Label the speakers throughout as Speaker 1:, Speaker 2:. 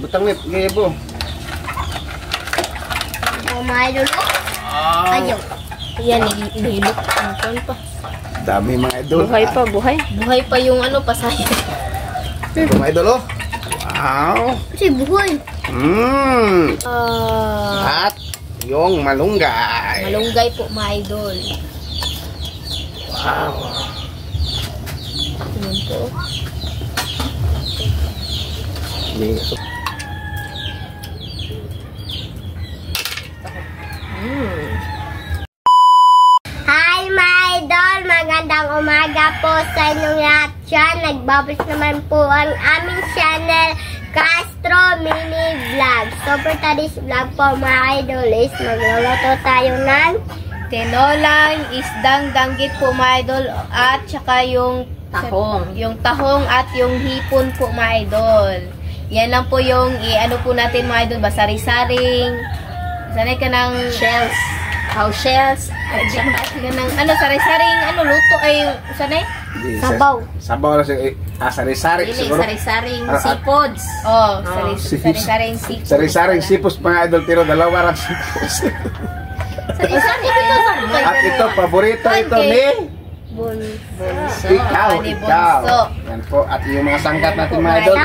Speaker 1: Butang whip, gayabo.
Speaker 2: Mga idol. Ayaw.
Speaker 3: Yan, nililok. Ang pa.
Speaker 1: Dami mga idol.
Speaker 3: Buhay pa, buhay. Buhay pa yung ano, pasaya.
Speaker 1: Ito mga idol, oh. Wow.
Speaker 2: Kasi buhay.
Speaker 1: At yung malunggay.
Speaker 3: Malunggay po, mga idol.
Speaker 1: Wow.
Speaker 3: Yan po.
Speaker 2: Hi, my idol! Magandang umaga po sa inyong lahat dyan. Nagbabalik naman po ang aming channel, Castro Mini Vlog. So, for today's vlog po, mga idol, is magluluto tayo ng
Speaker 3: Tinolang isdang danggit po, mga idol. At saka yung tahong. Yung tahong at yung hipon po, mga idol. Yan lang po yung i-ano po natin, mga idol. Basari-saring. Sanay ka ng
Speaker 2: shells.
Speaker 3: How shells. At saka ng ano, sari-saring ano, luto ay sanay?
Speaker 2: Sabaw.
Speaker 1: Sabaw lang siya. Sari-sari siguro.
Speaker 3: Sari-saring seafoods. Oh, sari-saring seafoods.
Speaker 1: Sari-saring seafoods, mga idol. Pero dalawa lang seafoods.
Speaker 3: Sari-saring
Speaker 1: At ito, paborito ito ni
Speaker 3: Bunso.
Speaker 1: ikaw. Yan po. At yung mga sangkat natin, mga idol.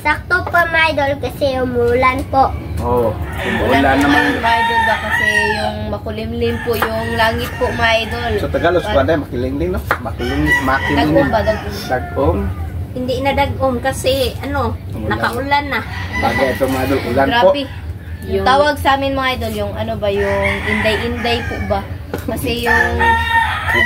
Speaker 2: Sakto po, mga idol, kasi umulan po.
Speaker 1: Oo.
Speaker 3: Ulan naman, mga idol ba? Kasi yung makulimlim po yung langit po, mga idol.
Speaker 1: So, Tagalog, makiling-ling, no? Makiling-ling.
Speaker 3: Dagom ba? Dagom.
Speaker 1: Dagom.
Speaker 4: Hindi na dagom kasi ano, nakaulan na.
Speaker 1: Bagay ito, mga idol. Ulan po.
Speaker 3: Grabe. Yung tawag sa amin, mga idol, yung ano ba, yung inday-inday po ba? Kasi yung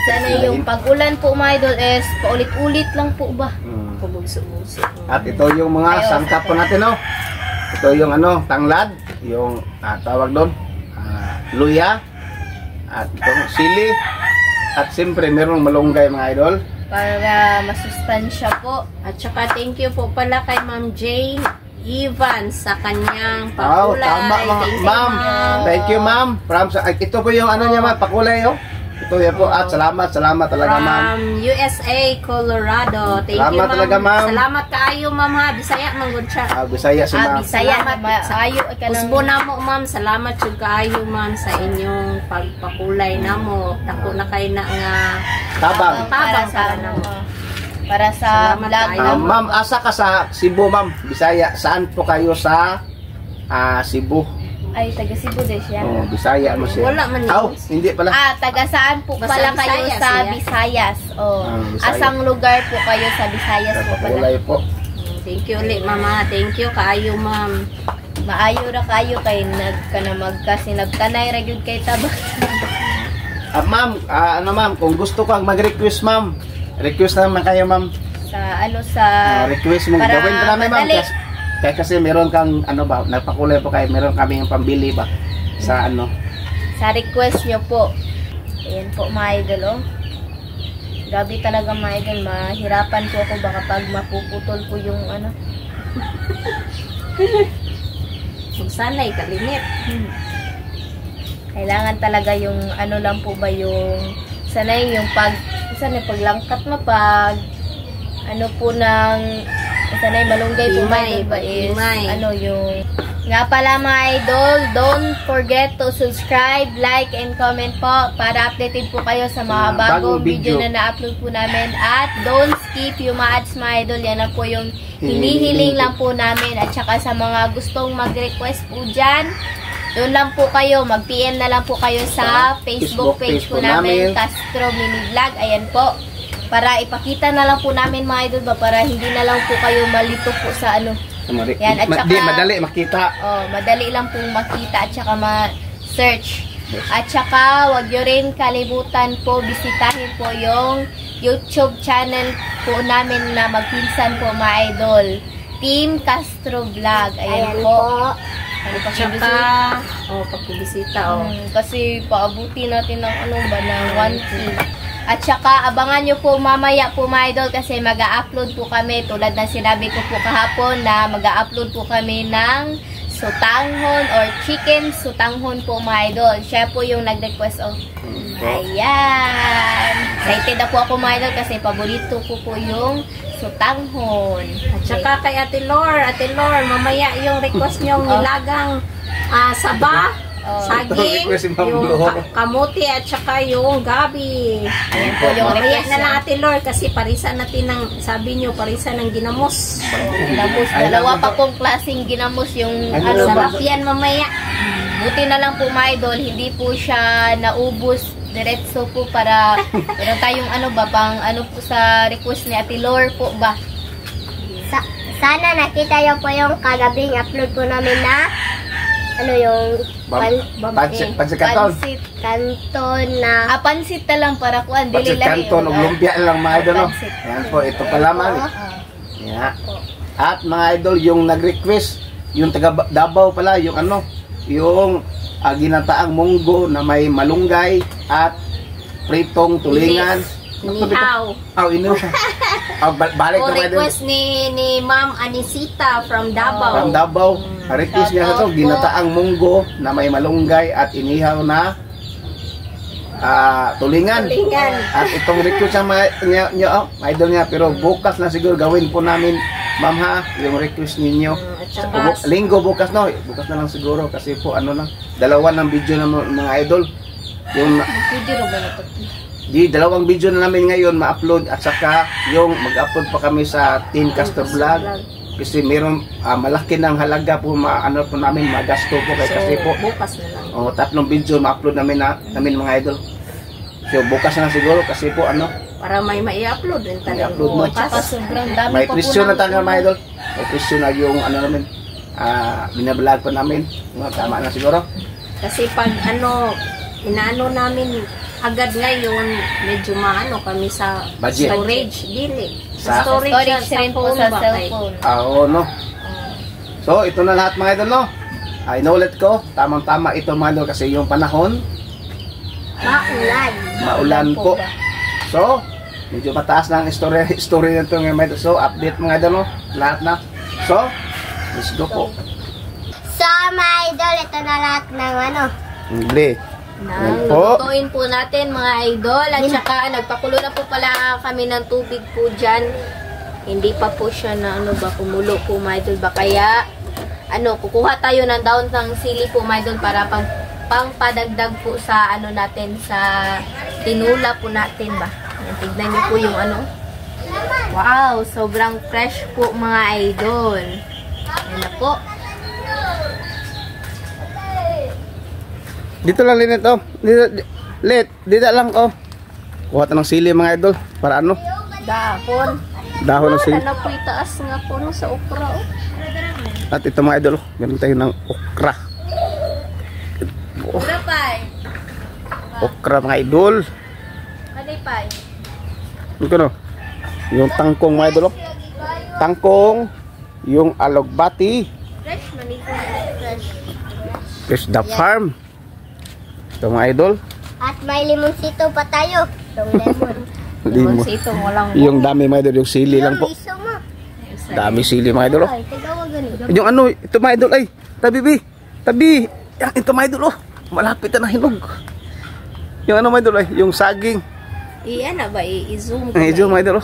Speaker 3: sana yung pag-ulan po, mga idol, is paulit-ulit lang po ba?
Speaker 4: Pabugso-bugso.
Speaker 1: At ito yung mga sangkap po natin, no? Ito yung ano, tanglad, yung tawag doon, luya, at itong sili, at siyempre merong malunggay, mga idol.
Speaker 3: Para masustansya po.
Speaker 4: At saka thank you po pala kay Ma'am Jane Evans sa kanyang
Speaker 1: Oh,
Speaker 4: pakulay.
Speaker 1: tama, ma'am. Thank you, ma'am. Ito po yung ano niya, ma'am, pakulay, oh. Ito yan po, at salamat talaga, ma'am.
Speaker 4: From USA, Colorado. Thank you,
Speaker 1: Salamat talaga, ma'am.
Speaker 4: Salamat kaayo, ma'am, ha. Bisaya, manggod siya.
Speaker 1: Bisaya si ma'am.
Speaker 3: Bisaya.
Speaker 4: Salamat
Speaker 3: sa ayo ka nang
Speaker 4: Usbo na mo, ma'am. Salamat yung kaayo, ma'am, sa inyong pagpakulay na mo. Dako na kayo na nga
Speaker 1: Tabang.
Speaker 4: tabang
Speaker 3: sa
Speaker 4: na mo.
Speaker 3: para sa
Speaker 4: Salamat
Speaker 3: vlog
Speaker 4: kayo.
Speaker 1: Ma'am, asa ka sa Cebu, ma'am? Bisaya. Saan po kayo sa Cebu?
Speaker 3: ay taga Cebu din siya.
Speaker 1: Oh, Bisaya mo siya.
Speaker 4: Wala man yun.
Speaker 1: Oh, hindi pala.
Speaker 3: Taga saan po
Speaker 4: Basta
Speaker 3: pala kayo
Speaker 4: Visayas,
Speaker 3: sa
Speaker 4: yeah.
Speaker 3: Visayas? Oh,
Speaker 1: Visayas.
Speaker 3: asang lugar po kayo sa Visayas
Speaker 1: Sa
Speaker 3: po pala?
Speaker 1: pakulay po.
Speaker 4: Thank you ulit, mama. Thank you kaayo, ma'am.
Speaker 3: Maayo ra kayo kay nagkanay ra gyud kay tabak.
Speaker 1: Ma'am, ano ma'am, kung gusto kang mag-request, ma'am, request naman kayo, ma'am.
Speaker 3: Sa ano sa
Speaker 1: Request mo,
Speaker 3: para
Speaker 1: gawin ko namin, ma'am.
Speaker 3: madali.
Speaker 1: Kasi meron kang, ano ba, nagpakulay po kayo, meron kami yung pambili ba, sa ano.
Speaker 3: Sa request nyo po. Ayan po, mga idol, oh. Grabe talaga, mga idol. Mahirapan po ako baka pag mapuputol po yung ano.
Speaker 4: Kung sanay, kalimit.
Speaker 3: Kailangan talaga yung ano lang po ba yung sanay yung paglangkat mo pag ano po ng sanay malunggay po
Speaker 4: Himay,
Speaker 3: ba is
Speaker 4: himay.
Speaker 3: ano yung nga pala, mga idol, don't forget to subscribe, like, and comment po para updated po kayo sa mga bagong video na na-upload po namin. At don't skip yung mga ads, mga idol. Yan lang po yung hinihiling lang po namin. At saka sa mga gustong mag-request po dyan, doon lang po kayo, mag-PM na lang po kayo sa Facebook page po namin, Castro Mini Vlog. Ayan po. Para ipakita na lang po namin, mga idol, para hindi na lang po kayo malito po sa ano. Yan, at saka,
Speaker 1: madali makita.
Speaker 3: Madali lang pong makita at saka ma-search. At saka, wag nyo rin kalimutan po, bisitahin po yung YouTube channel po namin na magpinsan po, mga idol. Team Castro Vlog. Ayan po.
Speaker 4: At saka, pagkibisita,
Speaker 3: kasi paabuti natin ng ano ba, ng 1K. At saka, abangan nyo po mamaya po, mga idol, kasi mag-a-upload po kami, tulad ng sinabi ko po kahapon, na mag-a-upload po kami ng sutanghon or chicken sutanghon po mga idol. Siya po yung nag-request of. Ayan. Excited na po ako mga idol kasi paborito ko po yung sutanghon.
Speaker 4: At saka kay Ate Lor, mamaya yung request nyong nilagang saba, saging, yung kamuti at saka yung gabi.
Speaker 3: Ayan po yung
Speaker 4: Mamaya
Speaker 3: request
Speaker 4: na lang Ate Lor kasi parisa natin ng, sabi nyo, parisa ng ginamos.
Speaker 3: Ginamos. Dalawa pa pong klaseng ginamos yung
Speaker 4: Sarap yan mamaya.
Speaker 3: buti na lang po mga idol, hindi po siya naubos diretso po para meron tayong po sa request ni Ate Lor po ba?
Speaker 2: Sana nakita niyo po yung kagabing upload po namin na yung
Speaker 1: Pansit
Speaker 3: Pansit
Speaker 2: kanton na
Speaker 3: pansit na lang para kuan dili
Speaker 1: Pansit
Speaker 3: lang
Speaker 1: kanton o lumpia lang mga idol.
Speaker 3: Pansit.
Speaker 1: Yan po, ito pa lamang. Yeah. At mga idol, yung nag-request, yung taga Davao pala, yung yung ginataang munggo na may malunggay at pritong tulingan.
Speaker 4: Inihaw.
Speaker 1: Balik
Speaker 4: O
Speaker 1: na mga idol.
Speaker 4: request ni Ma'am Anisita from Davao.
Speaker 1: From Davao, request niya sa ito, ginataang munggo na may malunggay at inihaw na tulingan. At itong request niya, idol niya, pero bukas na siguro gawin po namin, ma'am ha, yung request ninyo. Linggo bukas no, bukas na lang siguro kasi po dalawa ng video ng mga idol. Yung dalawang video na namin ngayon ma-upload at saka yung mag-upload pa kami sa Teen Caster Vlog kasi meron malaki ng halaga po po namin magasto po kasi po
Speaker 4: bukas na lang.
Speaker 1: Tatlong video ma-upload namin mga idol. So bukas na siguro kasi po
Speaker 4: para may i-upload din tayo.
Speaker 1: I-upload mo.
Speaker 3: Tsaka sobrang dami
Speaker 1: may
Speaker 3: pa po
Speaker 1: presyo na
Speaker 3: namin.
Speaker 1: tayo mga idol. May presyo na yung namin binablog pa namin. Tama na siguro.
Speaker 4: Kasi pag inaano namin agad ngayon, medyo kami sa
Speaker 1: Budget.
Speaker 4: storage. Dili.
Speaker 1: Sa
Speaker 3: Storage rin po sa
Speaker 4: ba, kay-
Speaker 3: cellphone.
Speaker 1: No. So, ito na lahat mga idol, no? Inulit ko, tamang-tama ito mga idol kasi yung panahon, maulan po. So, medyo mataas na ang story nito ngayon mga idol. So, update mga idol, no? Lahat na. So, let's go po.
Speaker 2: So, mga idol, ito na lahat ng
Speaker 1: Hindi. Yan po.
Speaker 3: Lutuin po natin mga idol at saka nagpakulo na po pala kami ng tubig po dyan. Hindi pa po siya na kumulo po mga idol ba kaya kukuha tayo ng daon ng sili po mga idol para pangpadagdag po sa natin sa tinula po natin ba. Yan, tignan niyo po yung wow, sobrang fresh po mga idol. Yan na po.
Speaker 1: Dito lang Linet, dito lang kuha ta ng sili mga idol para dahon ng sili.
Speaker 4: Wala po itaas nga po sa okra.
Speaker 1: At ito mga idol, ganun tayo ng okra. Okra mga idol. Yung tangkong mga idol. Tangkong, yung alogbati.
Speaker 3: Fresh manito.
Speaker 1: Fresh the farm. Ito mga idol.
Speaker 2: At may limonsito pa tayo. Itong lemon.
Speaker 1: Yung dami mga idol, yung sili lang po.
Speaker 2: Iso mo.
Speaker 1: Dami sili mga idol.
Speaker 2: Ay, tagawa ganun.
Speaker 1: Yung ito mga idol ay, tabi. Ito mga idol malapit na hinog. Yung mga idol ay, yung saging.
Speaker 4: I-zoom ko.
Speaker 1: I-zoom mga idol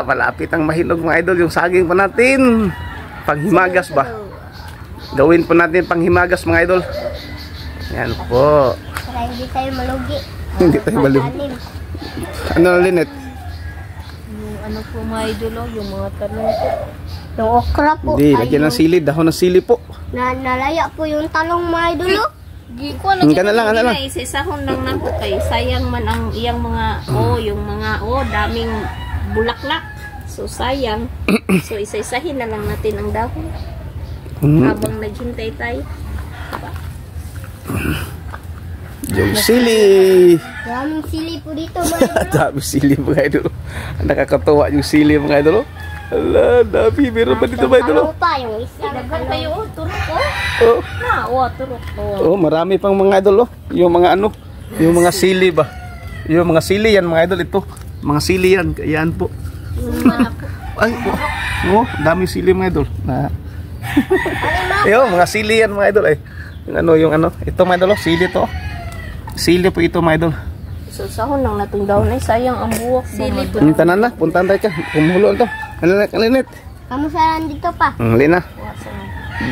Speaker 1: malapit ang mahinog mga idol, yung saging pa natin. Panghimagas ba? Gawin po natin panghimagas mga idol. Yan po.
Speaker 2: Para hindi tayo malugi.
Speaker 1: Hindi tayo malugi. Linet?
Speaker 3: Yung po mga idol, yung mga talong po.
Speaker 2: Yung okra po.
Speaker 1: Hindi, lagyan ng sili, dahon ng sili po.
Speaker 2: Nalaya po yung talong mga idol.
Speaker 1: Hindi na lang,
Speaker 4: Isisahon lang na po kay sayang man ang iyang mga daming bulaklak. So sayang. So isa-isahin na lang natin ang dahon. Habang naghintay tayo.
Speaker 1: Yung sili.
Speaker 2: Maraming sili po dito mga idol.
Speaker 1: Dami sili mga idol. Nakakatawa yung sili mga idol. Ala, dami. Meron ba dito mga idol?
Speaker 2: Talong pa yung isa.
Speaker 4: Dagan kayo, turok ko. Turok ko.
Speaker 1: Marami pang mga idol. Yung mga yung mga sili ba? Yung mga sili yan mga idol ito. Mga sili yan. Yan po. Ay, dami sili mga idol. Yo, mga sili yan mga idol. Yung ano. Ito mga idol, sili to. Sili po ito mga idol.
Speaker 4: So sahon lang natong daon ay sayang ang buwak.
Speaker 3: Sili po.
Speaker 1: Tanan na, puntahan tayo ka. Kumulo ito. Alinit.
Speaker 2: Kamu saan dito pa?
Speaker 1: Lina.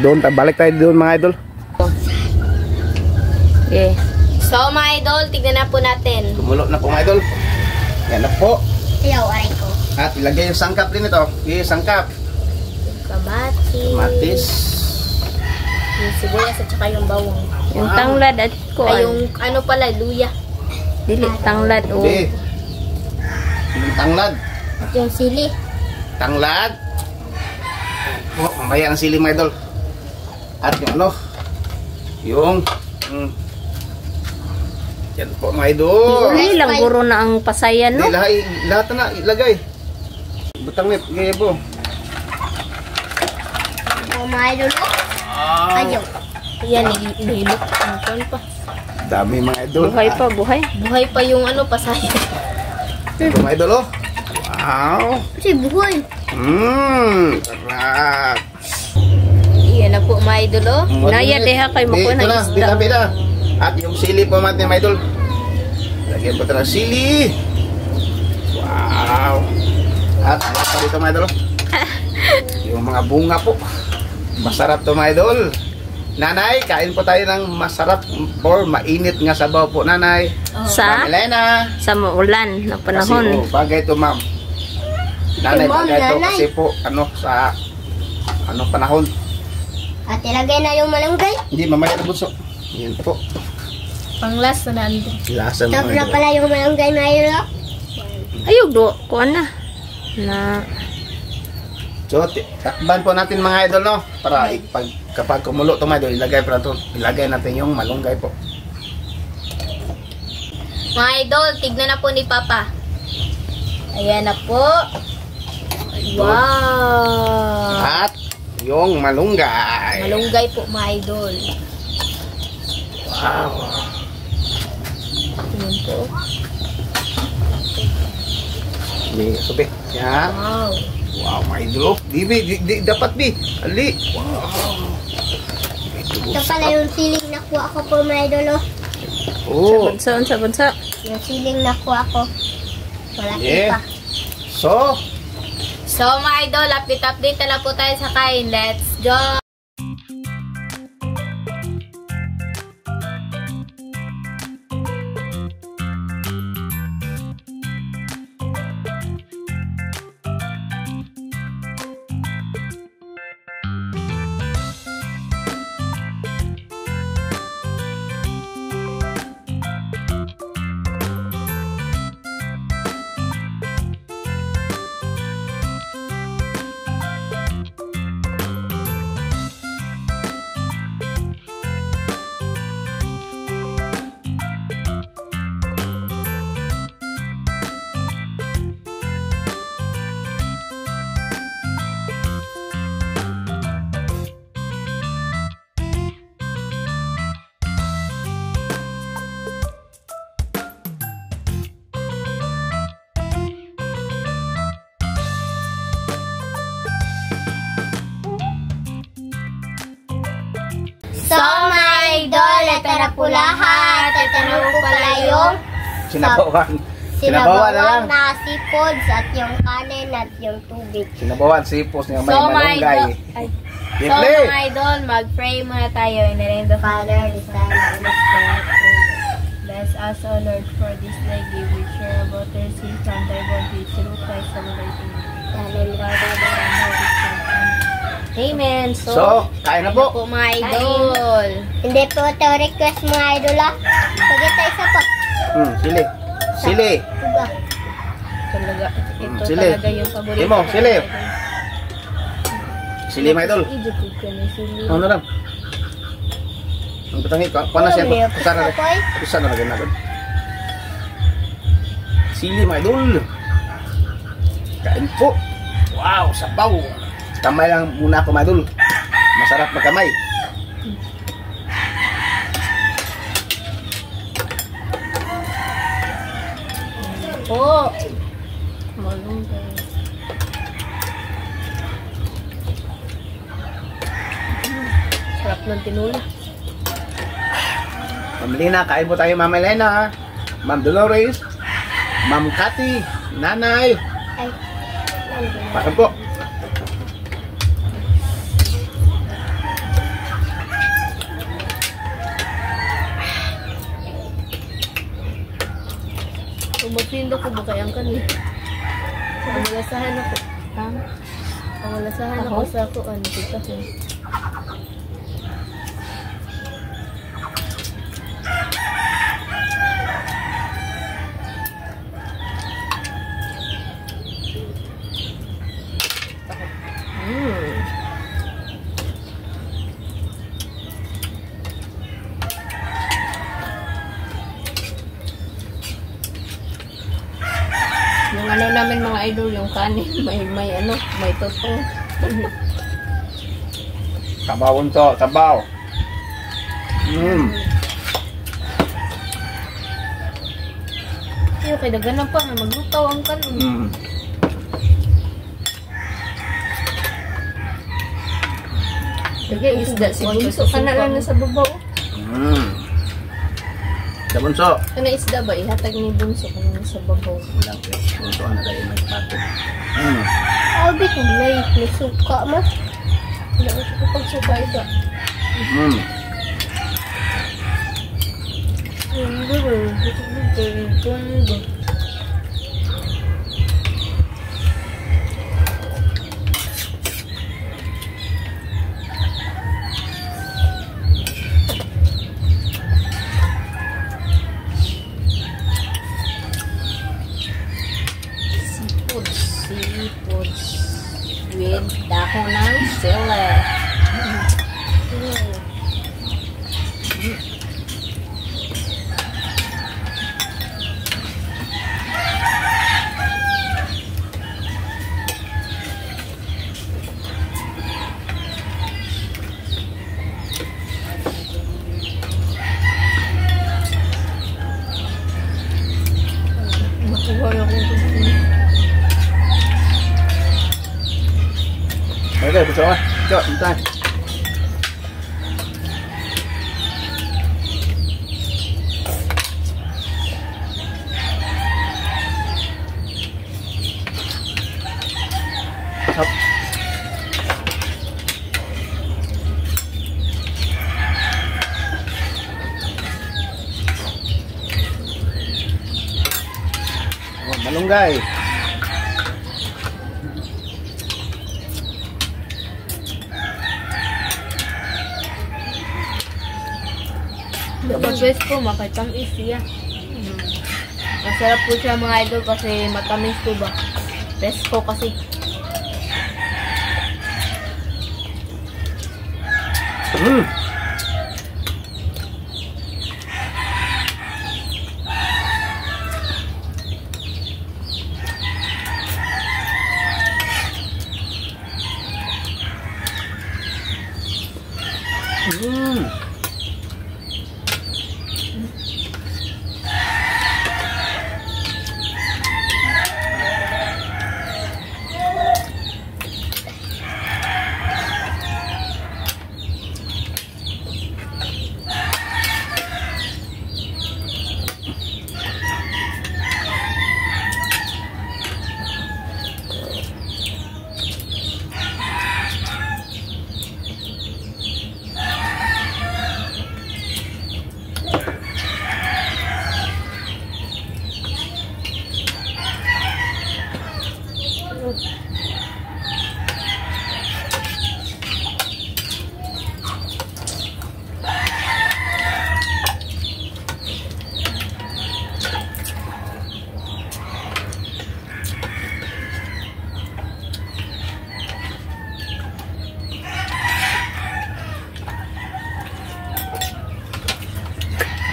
Speaker 1: Doon, balik tayo doon mga idol.
Speaker 4: Okay.
Speaker 3: So mga idol, tignan na po natin.
Speaker 1: Kumulo na po mga idol. Yan na po.
Speaker 2: Ayaw, aray ko.
Speaker 1: At ilagay yung sangkap din ito. Yung sangkap.
Speaker 3: Kabati.
Speaker 1: Matis.
Speaker 3: Yung sibuyas at saka yung bawang.
Speaker 4: Yung tanglad at ko
Speaker 3: Ay, yung ano pala, luya.
Speaker 4: dili tanglad o.
Speaker 1: Hindi. Yung tanglad.
Speaker 2: At yung sili.
Speaker 1: Tanglad. Oh, mamaya ang sili mga idol. At yung ano. Yung yan po mga idol.
Speaker 4: Dili lang guro na ang pasayan no.
Speaker 1: Hindi, lahat na ilagay. Butang nip, gaya po.
Speaker 2: Mga idol ko. Ayaw.
Speaker 3: Yan, nililok. Ano pa?
Speaker 1: Dami mga idol.
Speaker 4: Buhay pa, buhay.
Speaker 3: Buhay pa yung ano, pasaya.
Speaker 1: Ito mga idol oh. Wow.
Speaker 2: Si buhay.
Speaker 1: Sarap.
Speaker 3: Iyan na po mga idol, oh.
Speaker 4: Naya deha kay mo ko
Speaker 1: Ito
Speaker 4: na
Speaker 1: na,
Speaker 4: isda.
Speaker 1: bida. At yung sili po mga idol. Lagyan po ito ng sili. Wow. At ano pa dito mga idol? Yung mga bunga po. Masarap to mga idol. Nanay, kain po tayo ng masarap or mainit nga sabaw po, nanay.
Speaker 4: Sa
Speaker 1: Ma'am Elena.
Speaker 4: sa maulan na
Speaker 1: Kasi
Speaker 4: panahon.
Speaker 1: po, bagay to ma'am. Nanay,
Speaker 2: Ma'am,
Speaker 1: bagay to
Speaker 2: nanay.
Speaker 1: kasi po, sa panahon.
Speaker 2: At ilagay na yung malunggay.
Speaker 1: Hindi, mamaya na bunso. Yan po.
Speaker 3: Panglas na nandun.
Speaker 1: Lasa
Speaker 2: Tapos
Speaker 1: mga
Speaker 2: na
Speaker 1: idol.
Speaker 2: pala yung malunggay mga idol ko.
Speaker 4: Ayog do kuan na. Na
Speaker 1: So, takban po natin mga idol, no? Para kapag kumulo ito mga idol, ilagay natin yung malunggay po.
Speaker 3: Mga idol, tignan na po ni Papa. Ayan na po. Wow!
Speaker 1: At yung malunggay.
Speaker 3: Malunggay po mga idol.
Speaker 1: Wow.
Speaker 3: Ayan po.
Speaker 1: Subi. Yan.
Speaker 3: Wow!
Speaker 1: Wow, mga idol. Di, dapat bi. Ali. Wow.
Speaker 2: Ito pala yung siling nakuha ko po mga idol.
Speaker 1: Oh.
Speaker 4: sa bunso.
Speaker 2: Yung siling nakuha ko. Wala
Speaker 1: Yeah.
Speaker 2: pa.
Speaker 1: So,
Speaker 3: So mga idol, update na lang po tayo sa kain. Let's go!
Speaker 2: So mga idol, ito na po lahat. Ito na po pala yung
Speaker 1: sinabawan. Sinabawan na lang.
Speaker 2: sinabawan na seafoods at yung kanin at yung tubig.
Speaker 1: Sinabawan, sipos niya may
Speaker 3: So mga
Speaker 1: malunggay.
Speaker 3: idol, ay, so
Speaker 1: Simple.
Speaker 3: mga idol, mag-pray muna tayo in the name of the
Speaker 2: Father, the Son, and the Spirit.
Speaker 3: Bless us, O Lord, for this day. Give we share about their sins from thy body through Christ our Lord.
Speaker 2: Amen.
Speaker 3: Amen.
Speaker 1: So, kain na po.
Speaker 3: po mga idol.
Speaker 2: Hindi po ito request mga idol ah. Pagkat tayo isa pa.
Speaker 1: Sili. Sili.
Speaker 2: Diba?
Speaker 3: Talaga, ito
Speaker 1: Sili.
Speaker 3: talaga yung paborito.
Speaker 1: Imo,
Speaker 3: ko,
Speaker 1: sili.
Speaker 3: mga idol.
Speaker 1: Sili mga idol.
Speaker 3: Idutid ko na sili.
Speaker 1: Ano na lang? Ang patangi ko. Paano siya? Kusara na. Kusara na rin natin. Sili mga idol. Kain po. Wow, sabaw. Kamay lang muna ako mga idol. Masarap magkamay.
Speaker 3: Po. Malunggay. ng tinula.
Speaker 1: Ma'am Lina, kain po tayo, Ma'am Elena, Ma'am Dolores, Ma'am Cathy, Nanay.
Speaker 2: Ay,
Speaker 1: Pakan po.
Speaker 3: Umapinda ko ba kayang kanil? Pangalasahan ako.
Speaker 4: Ha?
Speaker 3: Pangalasahan ako sa ako. Ano kita ko?
Speaker 4: Yung ano namin mga idol, yung kanin, may ano, may totoo.
Speaker 1: Tabawon to, tabaw.
Speaker 3: Yung kay daganan pa na maglutaw ang kanin.
Speaker 4: Sige, isda si Bunso ka na lang sa babaw.
Speaker 1: Sa bunso.
Speaker 4: Ano isda ba? Ihatag ni Bunso ka na sa babaw.
Speaker 1: Wala po. Bunso na kayo may pato.
Speaker 2: Abi ko may suka mo.
Speaker 4: Wala ko siya kapag subay ba? Seafoods with dahon ng sili. Makuha ako ito.
Speaker 1: Okay, bunso ka. Bunso, buntan. Hop. Oh, malunggay.
Speaker 3: Dapat best po, makitamis siya. Masarap po siya mga idol kasi matamis po ba. Best po kasi.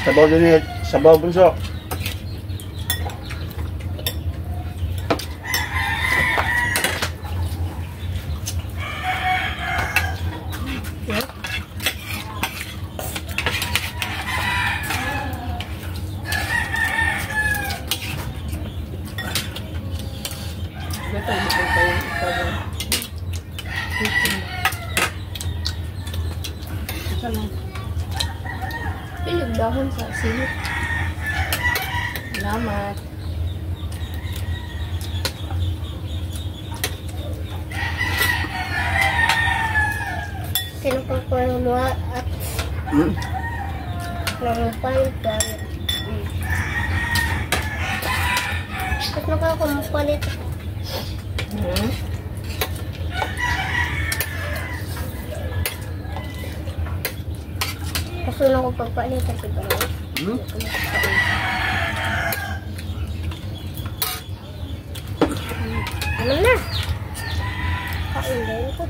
Speaker 1: Sabaw din eh. Sabaw bunso.
Speaker 3: Sama. Pilig dahon sa sili. Salamat.
Speaker 2: Kinukuha mo at nangpalit ka. At nakakumupalit. Kasi nang ko pagpalit kasi ba? Ano na? Kain din ko.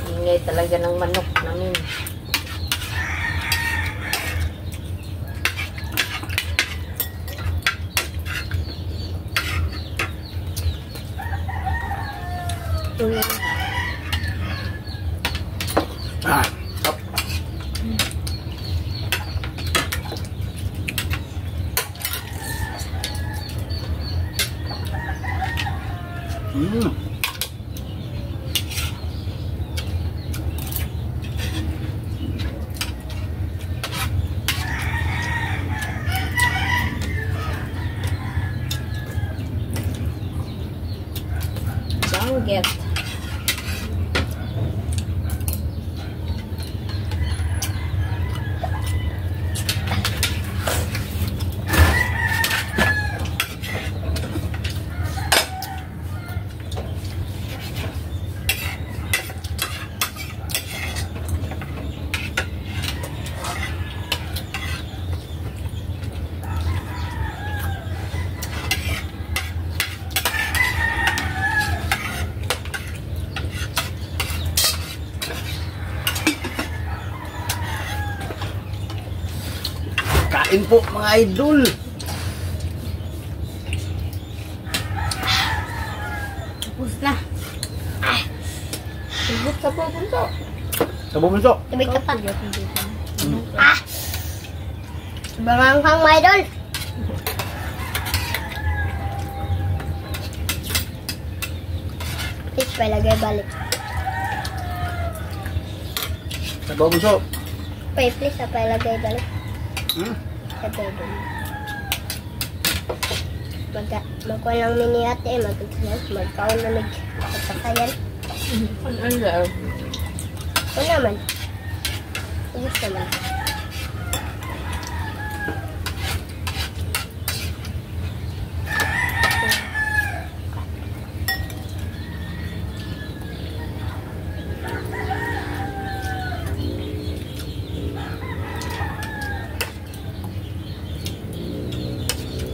Speaker 4: Ingay talaga ng manok namin. Get.
Speaker 1: Kain po mga idol.
Speaker 3: Tapos na. Sigot sa po bunso.
Speaker 1: Sa bumunso.
Speaker 2: Tumig ka pa. Bangang kang mga idol. Please, palagay balik.
Speaker 1: Sa bumunso.
Speaker 2: Please, palagay balik. Sa bebe. Magkuha lang mini ate, magkaon na nagpapakayan.
Speaker 3: Ano?
Speaker 2: O naman. Gusto naman.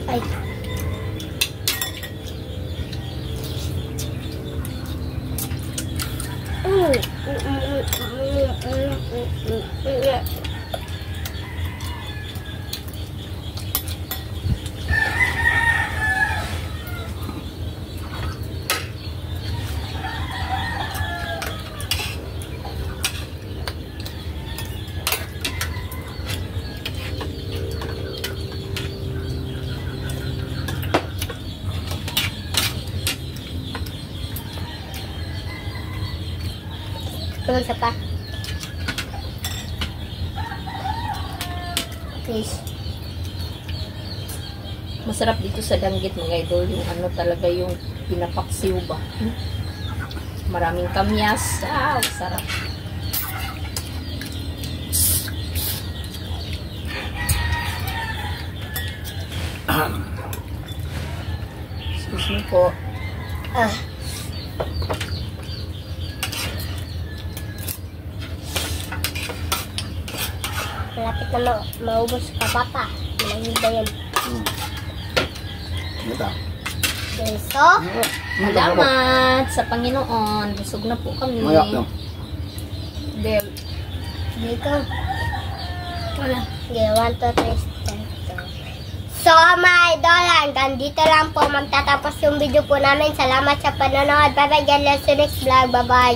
Speaker 2: Ay. Tulog sa pa. Please.
Speaker 4: Masarap dito sa Danggit mga idol, yung ano talaga yung pinapaksiw ba. Maraming kamyas. Sarap. Excuse me po.
Speaker 2: Malapit na maubos ka papa. Malahig ba yan?
Speaker 1: Ano ta?
Speaker 2: Okay, so,
Speaker 4: Salamat sa Panginoon. Busog na po kami.
Speaker 1: Mayak no.
Speaker 3: Del.
Speaker 2: dito. Wala. Okay, 1, 2, 3, 4. So, mga idol, hanggang dito lang po magtatapos yung video po namin. Salamat sa panonood. Bye-bye. God bless you next vlog. Bye-bye.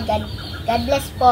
Speaker 2: God bless po.